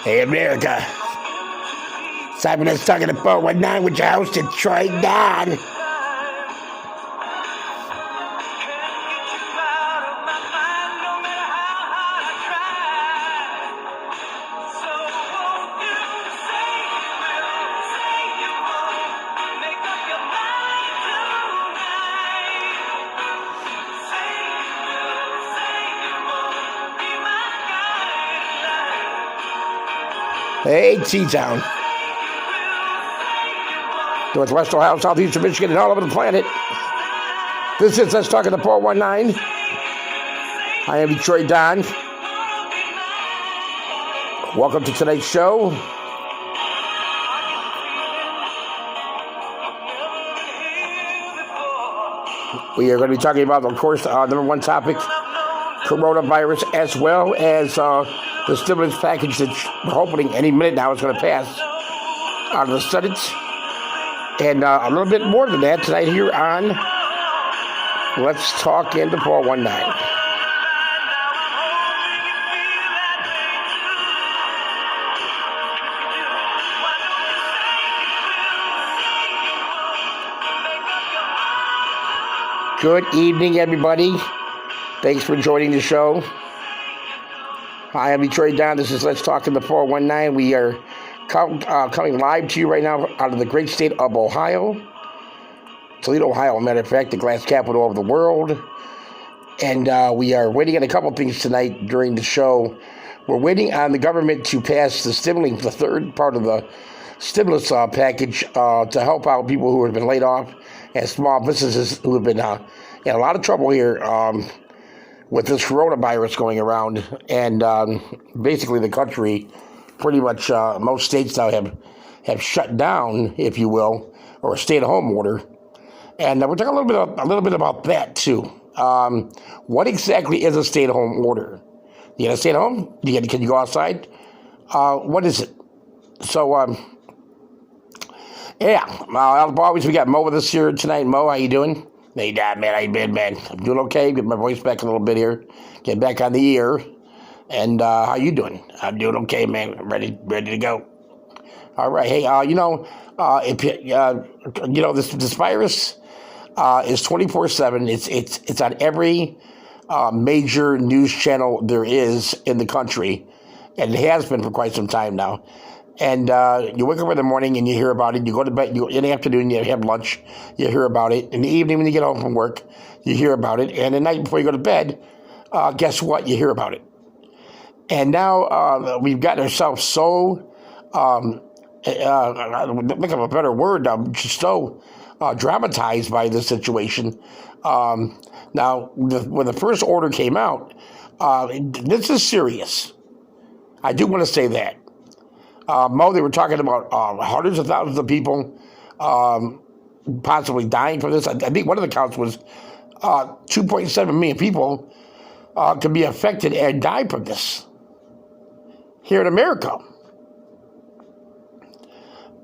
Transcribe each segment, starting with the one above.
Hey, America. Simon is talking to 419 with your host, Detroit Don. Hey, T-Town. Northwest Ohio, Southeastern Michigan, and all over the planet. This is us talking to 419. I am Detroit Don. Welcome to tonight's show. We are going to be talking about, of course, number one topic, coronavirus, as well as the stimulus package that we're hoping any minute now is going to pass out of the Senate. And a little bit more than that tonight here on Let's Talk into 419. Good evening, everybody. Thanks for joining the show. Hi, I'm Detroit Don. This is Let's Talk in the 419. We are coming live to you right now out of the great state of Ohio. Toledo, Ohio, as a matter of fact, the glass capital of the world. And we are waiting on a couple things tonight during the show. We're waiting on the government to pass the third part of the stimulus package to help out people who have been laid off and small businesses who have been in a lot of trouble here with this coronavirus going around. And basically the country, pretty much most states now have shut down, if you will, or a stay-at-home order. And we're talking a little bit about that too. What exactly is a stay-at-home order? You gotta stay at home? Can you go outside? What is it? So, yeah. Always we got Mo with us here tonight. Mo, how you doing? Hey, Dad, man, how you been, man? I'm doing okay. Get my voice back a little bit here. Get back on the air. And how you doing? I'm doing okay, man. I'm ready to go. All right. Hey, this virus is 24/7. It's on every major news channel there is in the country, and it has been for quite some time now. And you wake up in the morning and you hear about it. You go to bed. In the afternoon, you have lunch. You hear about it. In the evening, when you get home from work, you hear about it. And the night before you go to bed, guess what? You hear about it. And now we've gotten ourselves so, think of a better word, just so dramatized by this situation. Now, when the first order came out, this is serious. I do want to say that. Mo, they were talking about hundreds of thousands of people possibly dying from this. I think one of the counts was 2.7 million people can be affected and die from this here in America.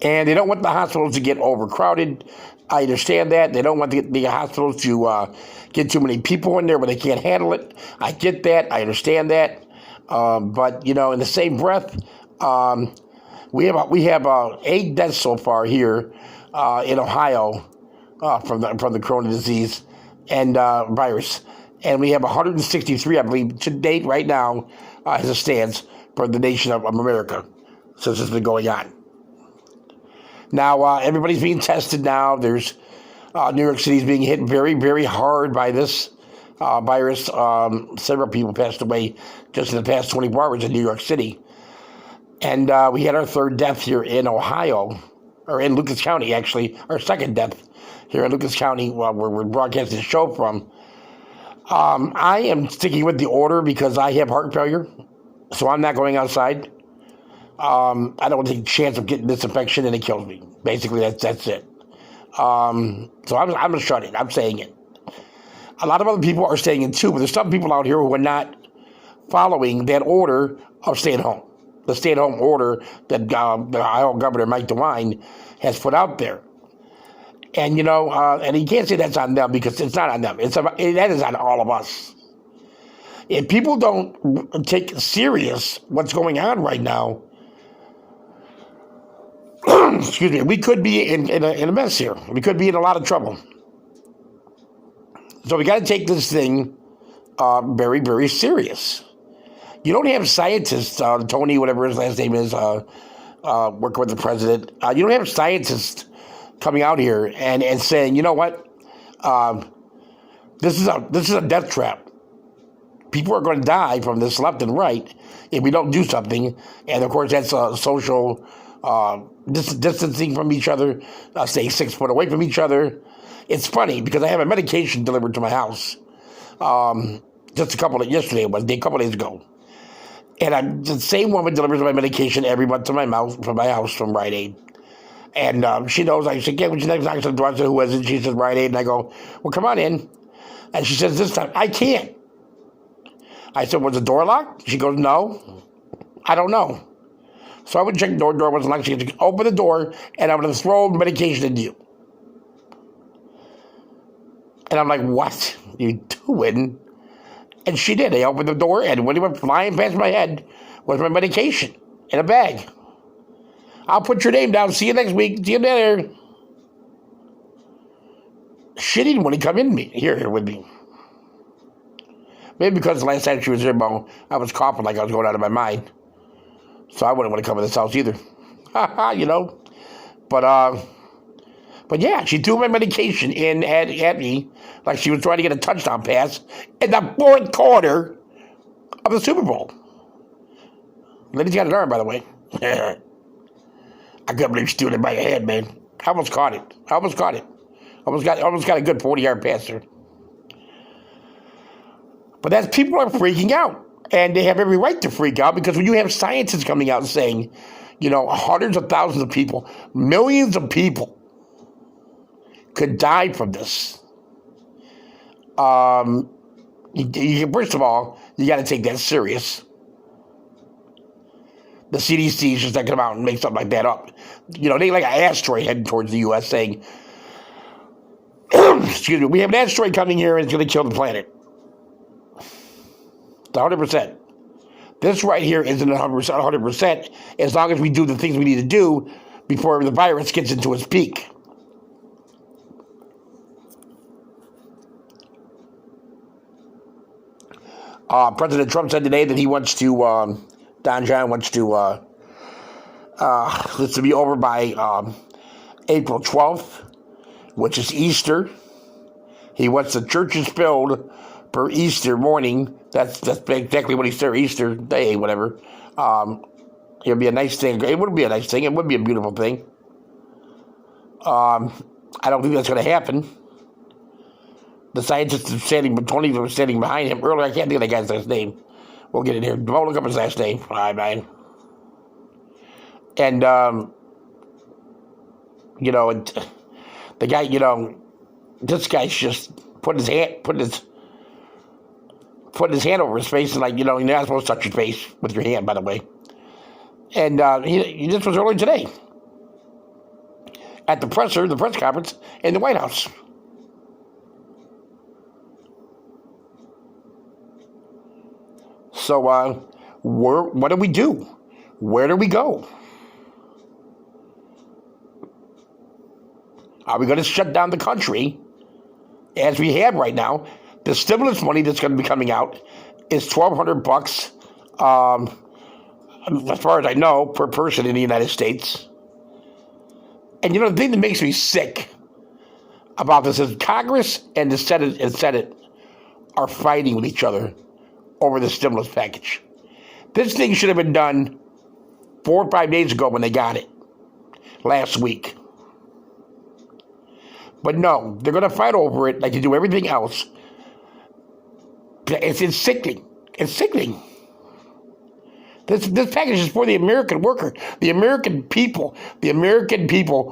And they don't want the hospitals to get overcrowded. I understand that. They don't want the hospitals to get too many people in there where they can't handle it. I get that. I understand that. But, in the same breath, we have 8 deaths so far here in Ohio from the corona disease and virus, and we have 163, I believe, to date right now as it stands for the nation of America since it's been going on. Now everybody's being tested now. There's New York City's being hit very, very hard by this virus. Several people passed away just in the past 24 hours in New York City. And we had our third death here in Ohio, or in Lucas County, actually, our second death here in Lucas County, where we're broadcasting the show from. I am sticking with the order because I have heart failure, so I'm not going outside. I don't take a chance of getting this infection, and it kills me. Basically, that's it. So I'm going to shut it. I'm saying it. A lot of other people are saying it too, but there's some people out here who are not following that order of stay at home. The stay-at-home order that the Ohio Governor Mike DeWine has put out there. And, and you can't say that's on them because it's not on them. That is on all of us. If people don't take serious what's going on right now, excuse me, we could be in a mess here. We could be in a lot of trouble. So we got to take this thing very, very serious. You don't have scientists, Tony, whatever his last name is, working with the president. You don't have scientists coming out here and saying, you know what, this is a death trap. People are going to die from this left and right if we don't do something. And of course, that's social distancing from each other, staying 6 foot away from each other. It's funny because I have a medication delivered to my house. Just a couple of days ago. And the same woman delivers my medication every month to my house from Rite Aid. And she knows. I said, "What's your next doctor?" I said, "Who is it?" She said, "Rite Aid." And I go, "Well, come on in." And she says, "This time, I can't." I said, "Was the door locked?" She goes, "No, I don't know." So I would check the door wasn't locked. She said, "Open the door, and I'm going to throw medication into you." And I'm like, "What are you doing?" And she did. They opened the door, and when it went flying past my head was my medication in a bag. "I'll put your name down. See you next week. See you later." She didn't want to come in here with me. Maybe because the last time she was here, I was coughing like I was going out of my mind. So I wouldn't want to come in this house either. You know? But yeah, she threw my medication in at me like she was trying to get a touchdown pass in the fourth quarter of the Super Bowl. Lady's got an arm, by the way. I couldn't believe she threw it in my head, man. I almost caught it. Almost got a good 40-yard passer. But that's people are freaking out. And they have every right to freak out because when you have scientists coming out and saying, you know, hundreds of thousands of people, millions of people could die from this. First of all, you got to take that serious. The CDC is just not going to come out and make something like that up. You know, they like an asteroid heading towards the U.S. saying, excuse me, we have an asteroid coming here and it's going to kill the planet. It's 100%. This right here isn't 100% as long as we do the things we need to do before the virus gets into its peak. President Trump said today that he wants to, Don John wants to, this to be over by April 12th, which is Easter. He wants the churches filled for Easter morning. That's exactly what he said, Easter Day, whatever. It'll be a nice thing. It would be a nice thing. It would be a beautiful thing. I don't think that's going to happen. The scientists are Tony was standing behind him earlier. I can't think of that guy's last name. We'll get it here. Don't look up his last name. All right, man. And, you know, the guy, you know, this guy's just putting his hand over his face and like, you know, you're not supposed to touch your face with your hand, by the way. And this was earlier today at the press conference in the White House. So, what do we do? Where do we go? Are we going to shut down the country as we have right now? The stimulus money that's going to be coming out is $1,200, as far as I know, per person in the United States. And you know, the thing that makes me sick about this is Congress and the Senate are fighting with each other over the stimulus package. This thing should have been done 4 or 5 days ago when they got it, last week. But no, they're going to fight over it like they do everything else. It's sickening. It's sickening. This package is for the American worker, the American people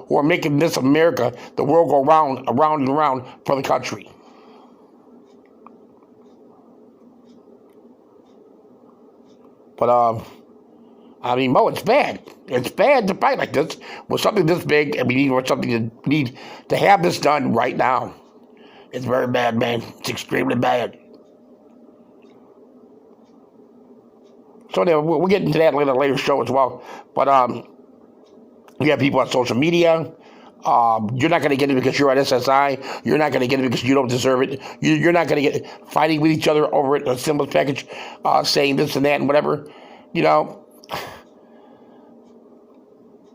who are making this America, the world go round and around for the country. But, I mean, Mo, it's bad. It's bad to fight like this with something this big, and we need to have this done right now. It's very bad, man. It's extremely bad. So anyway, we'll get into that in a later show as well. But You have people on social media. You're not going to get it because you're on SSI. You're not going to get it because you don't deserve it. You're not going to get it fighting with each other over it, a stimulus package, saying this and that and whatever. You know,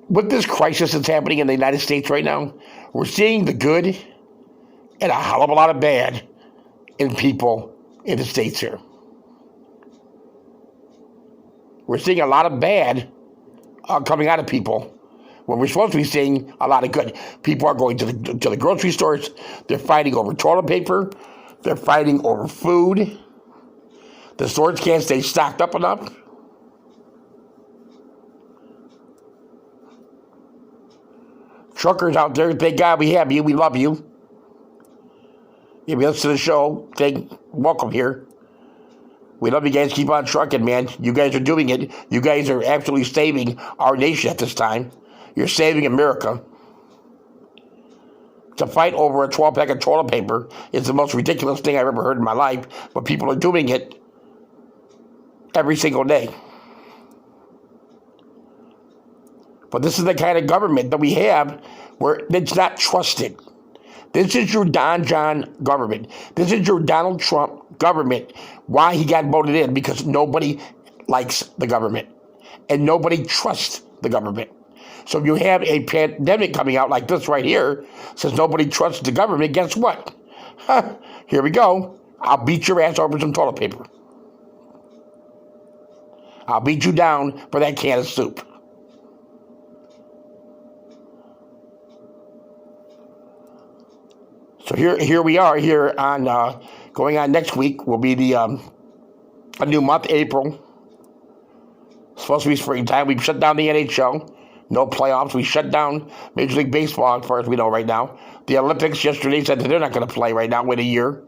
with this crisis that's happening in the United States right now, we're seeing the good and a hell of a lot of bad in people in the States here. We're seeing a lot of bad coming out of people when we're supposed to be seeing a lot of good. People are going to the grocery stores. They're fighting over toilet paper. They're fighting over food. The stores can't stay stocked up enough. Truckers out there, thank God we have you. We love you. If you listen to the show, welcome here. We love you guys. Keep on trucking, man. You guys are doing it. You guys are absolutely saving our nation at this time. You're saving America. To fight over a 12-pack of toilet paper is the most ridiculous thing I've ever heard in my life, but people are doing it every single day. But this is the kind of government that we have where it's not trusted. This is your Don John government. This is your Donald Trump government. Why he got voted in? Because nobody likes the government. And nobody trusts the government. So if you have a pandemic coming out like this right here, says nobody trusts the government, guess what? Here we go. I'll beat your ass over some toilet paper. I'll beat you down for that can of soup. So here we are here on going on next week will be the a new month, April. It's supposed to be springtime. We've shut down the NHL. No playoffs. We shut down Major League Baseball as far as we know right now. The Olympics yesterday said that they're not going to play right now. Wait a year.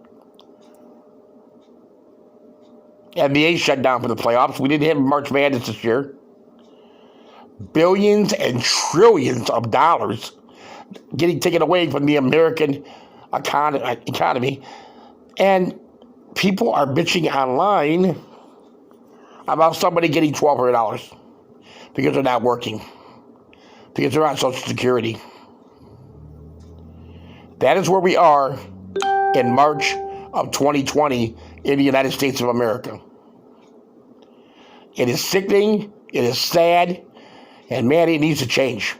NBA shut down for the playoffs. We didn't have March Madness this year. Billions and trillions of dollars getting taken away from the American economy. And people are bitching online about somebody getting $1,200 because they're not working. Because they're on Social Security. That is where we are in March of 2020 in the United States of America. It is sickening, it is sad, and man, it needs to change.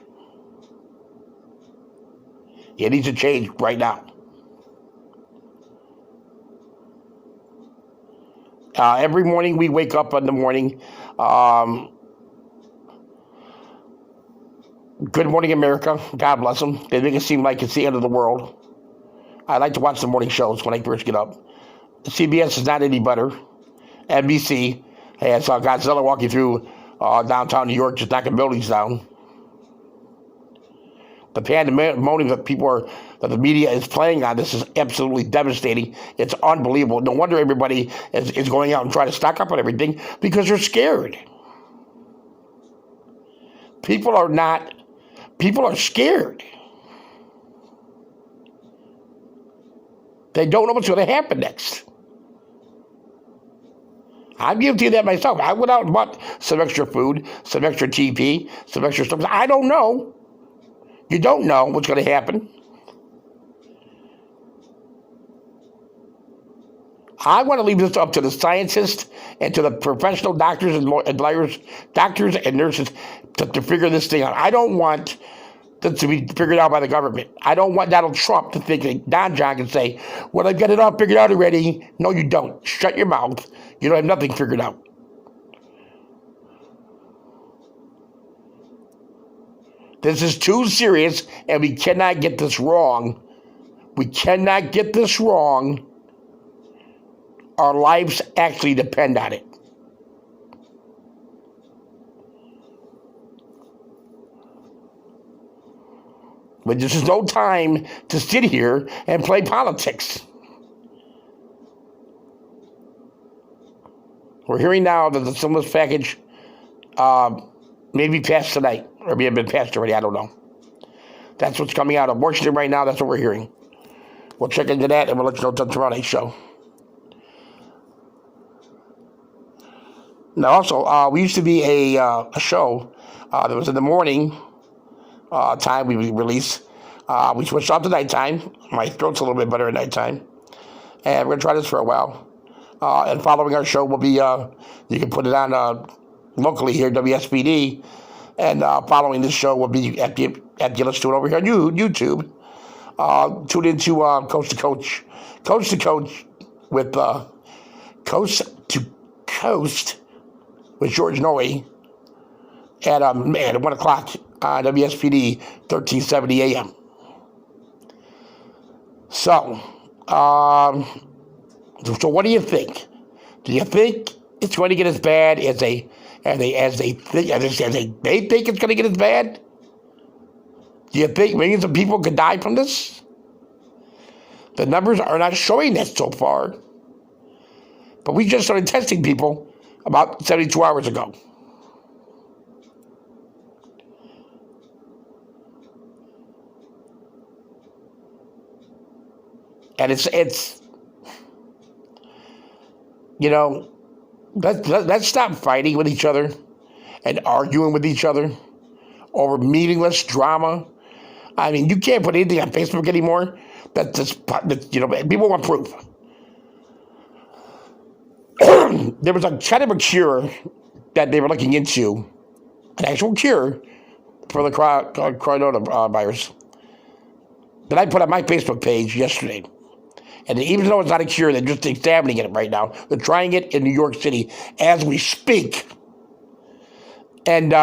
It needs to change right now. Every morning we wake up in the morning, Good Morning America, God bless them. They make it seem like it's the end of the world. I like to watch the morning shows when I first get up. CBS is not any better. NBC has Godzilla walking through downtown New York, just knocking buildings down. The pandemonium that the media is playing on this is absolutely devastating. It's unbelievable. No wonder everybody is going out and trying to stock up on everything because they're scared. People are scared. They don't know what's going to happen next. I'm guilty of that myself. I went out and bought some extra food, some extra TP, some extra stuff. I don't know. You don't know what's going to happen. I want to leave this up to the scientists and to the professional doctors and lawyers, doctors and nurses to figure this thing out. I don't want this to be figured out by the government. I don't want Donald Trump to think that Don John can say, well, I've got it all figured out already. No, you don't. Shut your mouth. You don't have nothing figured out. This is too serious, and we cannot get this wrong. We cannot get this wrong. Our lives actually depend on it. But this is no time to sit here and play politics. We're hearing now that the stimulus package may be passed tonight, or may have been passed already, I don't know. That's what's coming out of Washington right now, that's what we're hearing. We'll check into that and we'll let you know tomorrow night's show. Now also, we used to be a show that was in the morning time we release. We switched off to nighttime. My throat's a little bit better at nighttime. And we're going to try this for a while. And following our show will be, you can put it on locally here, WSPD. And following this show will be at the Let's Do It over here on YouTube. Tune into Coast to Coach with Coast to Coast with George Noe at 1 o'clock on WSPD 1370 AM. So what do you think? Do you think it's going to get as bad as they think it's going to get as bad? Do you think millions of people could die from this? The numbers are not showing that so far. But we just started testing people about 72 hours ago. And it's you know, let's stop fighting with each other and arguing with each other over meaningless drama. I mean, you can't put anything on Facebook anymore. People want proof. There was a kind of a cure that they were looking into, an actual cure for the coronavirus that I put on my Facebook page yesterday. And even though it's not a cure, they're just examining it right now. They're trying it in New York City as we speak. And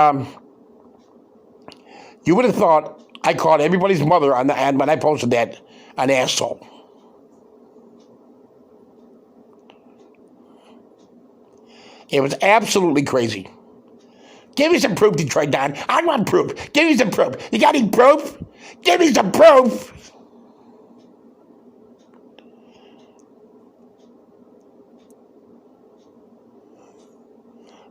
you would have thought I called everybody's mother and when I posted that an asshole. It was absolutely crazy. Give me some proof, Detroit Don. I want proof. Give me some proof. You got any proof? Give me some proof.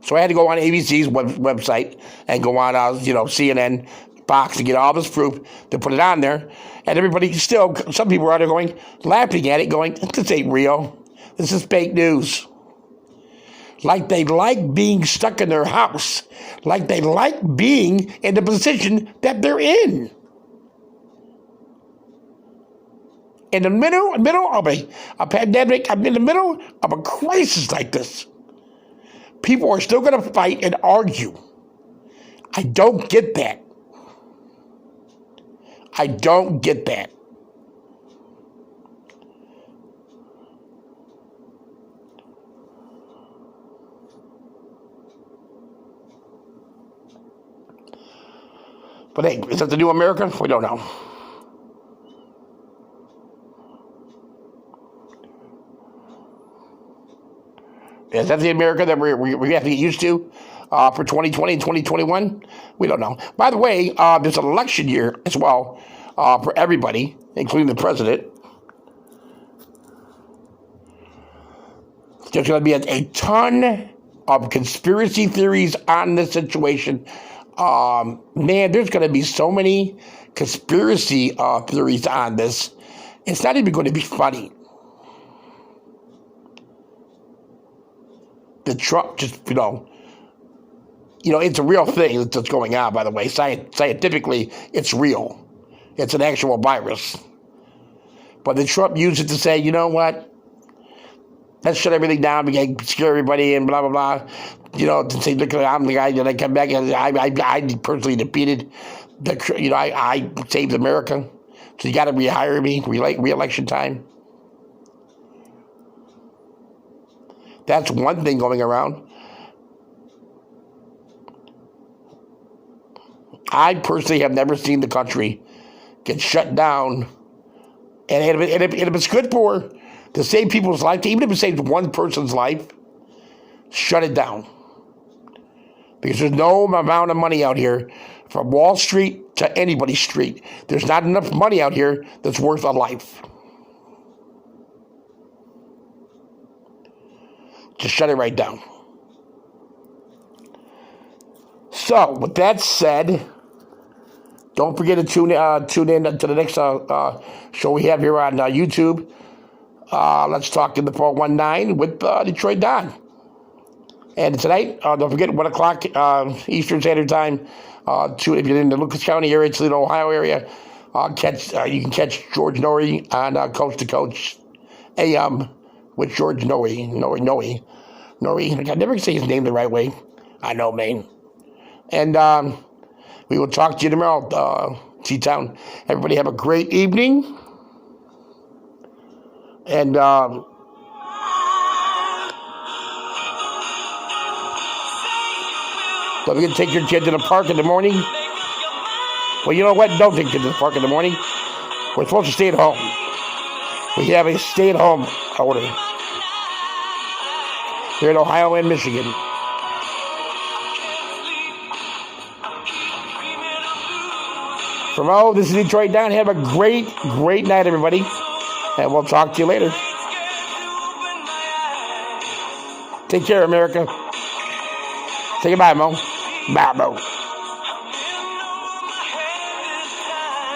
So I had to go on ABC's website and go on, CNN, Fox to get all this proof to put it on there. And everybody still, some people are out there going, laughing at it, going, this ain't real. This is fake news. Like they like being stuck in their house. Like they like being in the position that they're in. In the middle of a pandemic, I'm in the middle of a crisis like this. People are still going to fight and argue. I don't get that. I don't get that. But hey, is that the new America? We don't know. Is that the America that we have to get used to for 2020 and 2021? We don't know. By the way, there's an election year as well for everybody, including the president. There's going to be a ton of conspiracy theories on this situation. Man, there's going to be so many conspiracy theories on this. It's not even going to be funny. The Trump just, it's a real thing that's going on, by the way. Scientifically, it's real. It's an actual virus. But the Trump used it to say, you know what? Let's shut everything down. We can scare everybody and blah, blah, blah. To say, look, I'm the guy that I come back and I personally defeated I saved America. So you got to rehire me, re-election time. That's one thing going around. I personally have never seen the country get shut down. And if it's good for to save people's life, even if it saves one person's life, shut it down. Because there's no amount of money out here from Wall Street to anybody's street. There's not enough money out here that's worth a life. Just shut it right down. So, with that said, don't forget to tune in to the next show we have here on YouTube. Let's talk in the 419 with Detroit Don. And tonight, don't forget, 1 o'clock Eastern Standard Time. If you're in the Lucas County area, Toledo, Ohio area, you can catch George Noory on Coast to Coast AM with George Noory. I can never say his name the right way. I know, man. And we will talk to you tomorrow, T-Town. Everybody have a great evening. And don't forget to take your kid to the park in the morning. Well, you know what? Don't take your kid to the park in the morning. We're supposed to stay at home. We have a stay-at-home order here in Ohio and Michigan. From this is Detroit Down. Have a great, great night, everybody. And we'll talk to you later. Take care, America. Say goodbye, Mo. Bye, Mo.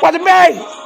What's it, Mary?